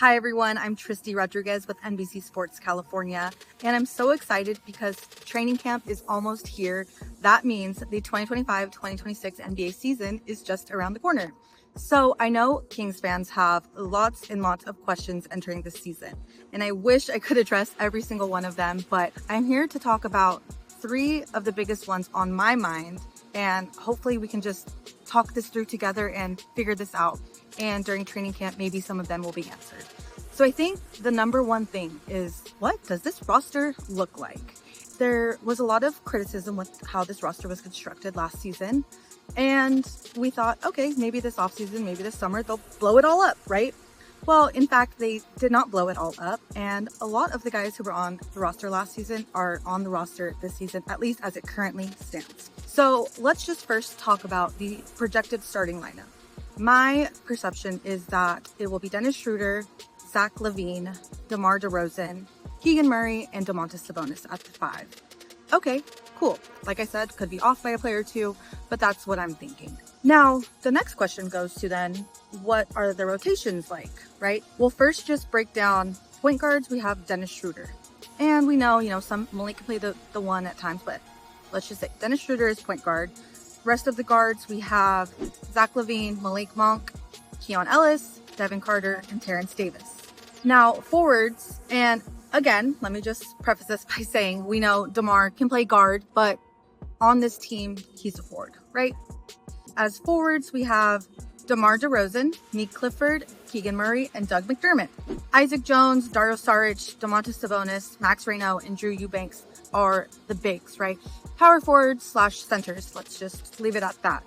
Hi everyone, I'm Tristi Rodriguez with NBC Sports California, and I'm so excited because training camp is almost here. That means the 2025-2026 NBA season is just around the corner. So I know Kings fans have lots and lots of questions entering this season, and I wish I could address every single one of them, but I'm here to talk about 3 of the biggest ones on my mind, and hopefully we can just talk this through together and figure this out. And during training camp, maybe some of them will be answered. So I think the number one thing is, what does this roster look like? There was a lot of criticism with how this roster was constructed last season. And we thought, okay, maybe this offseason, maybe this summer, they'll blow it all up, right? Well, in fact, they did not blow it all up. And a lot of the guys who were on the roster last season are on the roster this season, at least as it currently stands. So let's just first talk about the projected starting lineup. My perception is that it will be Dennis Schröder, Zach LaVine, DeMar DeRozan, Keegan Murray, and Domantas Sabonis at the 5. Okay, cool. Like I said, could be off by a player or two, but that's what I'm thinking. Now, the next question goes to then, what are the rotations like, right? We'll first just break down point guards. We have Dennis Schröder. And we know, some Malik can play the one at times, but let's just say Dennis Schröder is point guard. Rest of the guards, we have Zach LaVine, Malik Monk, Keon Ellis, Devin Carter, and Terrence Davis. Now, forwards, and again, let me just preface this by saying we know DeMar can play guard, but on this team, he's a forward, right? As forwards, we have DeMar DeRozan, Meek Clifford, Keegan Murray, and Doug McDermott. Isaac Jones, Dario Saric, Domantas Sabonis, Max Reno, and Drew Eubanks are the bigs, right? Power forwards / centers. Let's just leave it at that.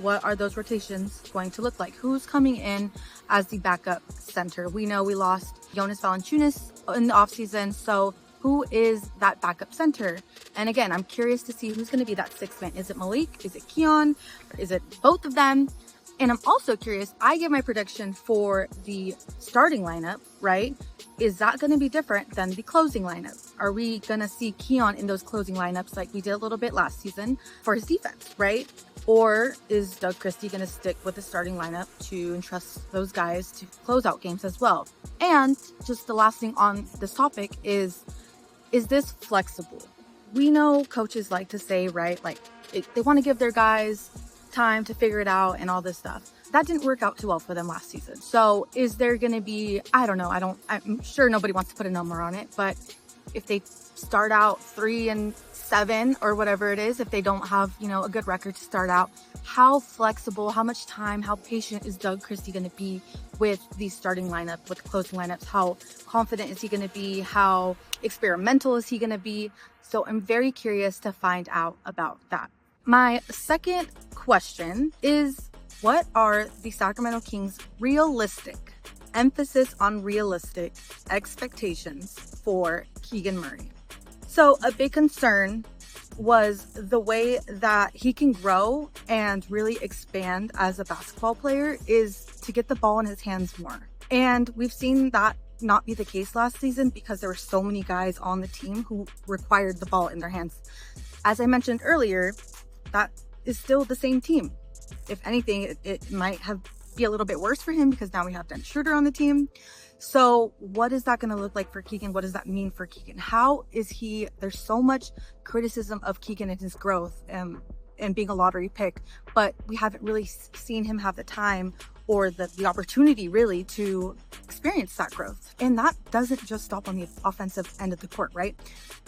What are those rotations going to look like? Who's coming in as the backup center? We know we lost Jonas Valanciunas in the offseason, so who is that backup center? And again, I'm curious to see who's going to be that 6th man. Is it Malik? Is it Keon? Or is it both of them? And I'm also curious, I give my prediction for the starting lineup, right? Is that going to be different than the closing lineup? Are we going to see Keon in those closing lineups like we did a little bit last season for his defense, right? Or is Doug Christie going to stick with the starting lineup to entrust those guys to close out games as well? And just the last thing on this topic is this flexible? We know coaches like to say, right, like they want to give their guys time to figure it out and all this stuff. That didn't work out too well for them last season. So is there going to be, I don't know, I'm sure nobody wants to put a number on it, but if they start out 3-7 or whatever it is, if they don't have, a good record to start out, how flexible, how much time, how patient is Doug Christie going to be with the starting lineup, with the closing lineups? How confident is he going to be? How experimental is he going to be? So I'm very curious to find out about that. My second question is, what are the Sacramento Kings' realistic, emphasis on realistic, expectations for Keegan Murray? So a big concern was the way that he can grow and really expand as a basketball player is to get the ball in his hands more. And we've seen that not be the case last season because there were so many guys on the team who required the ball in their hands. As I mentioned earlier, that is still the same team. If anything, it might be a little bit worse for him because now we have Dennis Schröder on the team. So what is that going to look like for Keegan? What does that mean for Keegan? How is he? There's so much criticism of Keegan and his growth and being a lottery pick, but we haven't really seen him have the time or the opportunity really to experience that growth. And that doesn't just stop on the offensive end of the court, right?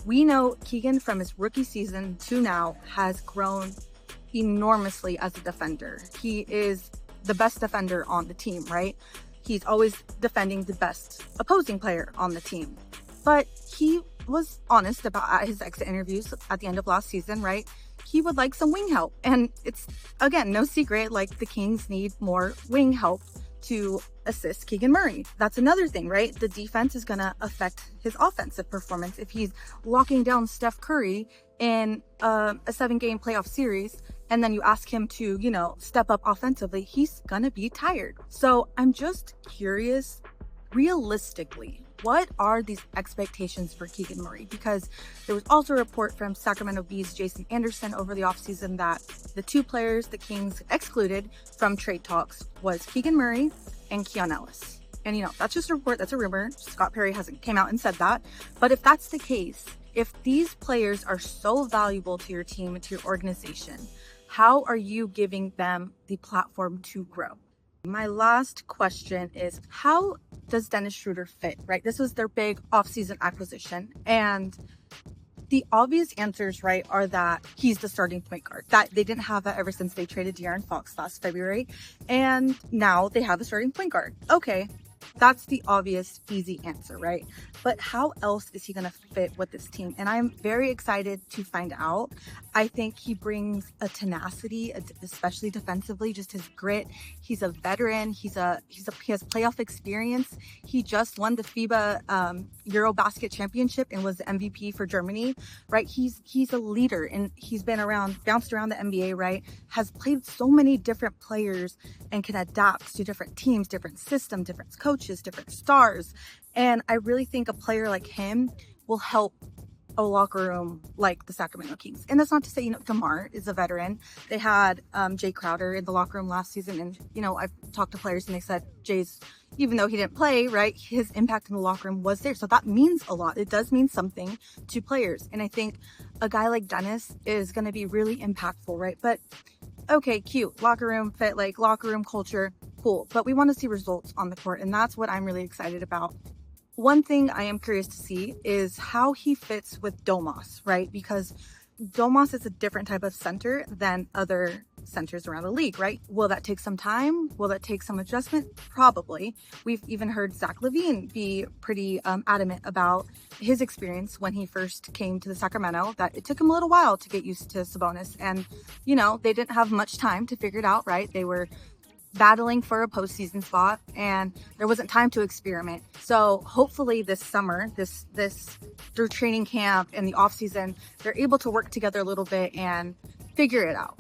We know Keegan from his rookie season to now has grown enormously as a defender. He is the best defender on the team, right? He's always defending the best opposing player on the team. But he was honest about his exit interviews at the end of last season, right? He would like some wing help. And it's, again, no secret, like the Kings need more wing help to assist Keegan Murray. That's another thing, right? The defense is going to affect his offensive performance. If he's locking down Steph Curry in a 7-game playoff series, and then you ask him to, step up offensively, he's going to be tired. So I'm just curious, realistically, what are these expectations for Keegan Murray? Because there was also a report from Sacramento Bee's Jason Anderson over the offseason that the 2 players the Kings excluded from trade talks was Keegan Murray and Keon Ellis. And, that's just a report, that's a rumor. Scott Perry hasn't came out and said that. But if that's the case, if these players are so valuable to your team and to your organization, how are you giving them the platform to grow? My last question is, how does Dennis Schröder fit, right? This was their big offseason acquisition. And the obvious answers, right, are that he's the starting point guard. That they didn't have that ever since they traded De'Aaron Fox last February. And now they have a starting point guard. Okay, that's the obvious, easy answer, right? But how else is he going to fit with this team? And I'm very excited to find out. I think he brings a tenacity, especially defensively, just his grit. He's a veteran. He has playoff experience. He just won the FIBA Eurobasket Championship and was the MVP for Germany, right? He's a leader, and he's been bounced around the NBA, right? Has played so many different players and can adapt to different teams, different systems, different coaches, different stars. And I really think a player like him will help a locker room like the Sacramento Kings. And that's not to say, DeMar is a veteran. They had Jay Crowder in the locker room last season. And, I've talked to players and they said Jay's, even though he didn't play, right, his impact in the locker room was there. So that means a lot. It does mean something to players. And I think a guy like Dennis is going to be really impactful, right? But okay, cute. Locker room fit, like locker room culture, cool. But we want to see results on the court. And that's what I'm really excited about. One thing I am curious to see is how he fits with Domas, right? Because Domas is a different type of center than other centers around the league, right? Will that take some time? Will that take some adjustment? Probably. We've even heard Zach LaVine be pretty adamant about his experience when he first came to the Sacramento, that it took him a little while to get used to Sabonis. And, they didn't have much time to figure it out, right? They were battling for a postseason spot and there wasn't time to experiment. So hopefully this summer, this through training camp and the off season, they're able to work together a little bit and figure it out.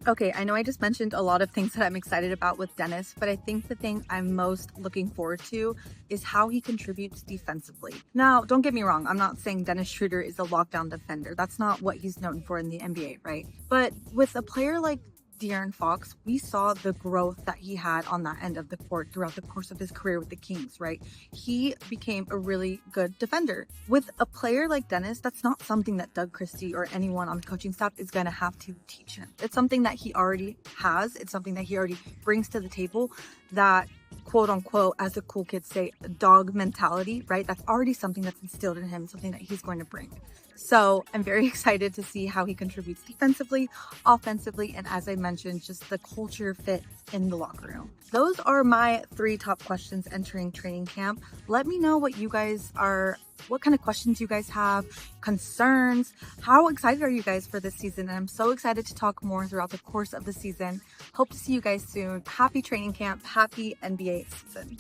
Okay, I know I just mentioned a lot of things that I'm excited about with Dennis, but I think the thing I'm most looking forward to is how he contributes defensively. Now, don't get me wrong, I'm not saying Dennis Schröder is a lockdown defender. That's not what he's known for in the NBA, right? But with a player like De'Aaron Fox, we saw the growth that he had on that end of the court throughout the course of his career with the Kings, right? He became a really good defender. With a player like Dennis, that's not something that Doug Christie or anyone on the coaching staff is going to have to teach him. It's something that he already has. It's something that he already brings to the table, that quote unquote, as the cool kids say, dog mentality, right? That's already something that's instilled in him, something that he's going to bring. So I'm very excited to see how he contributes defensively, offensively, and as I mentioned, just the culture fit in the locker room. Those are my 3 top questions entering training camp. Let me know what kind of questions you guys have, concerns. How excited are you guys for this season? And I'm so excited to talk more throughout the course of the season. Hope to see you guys soon. Happy training camp. Happy NBA season.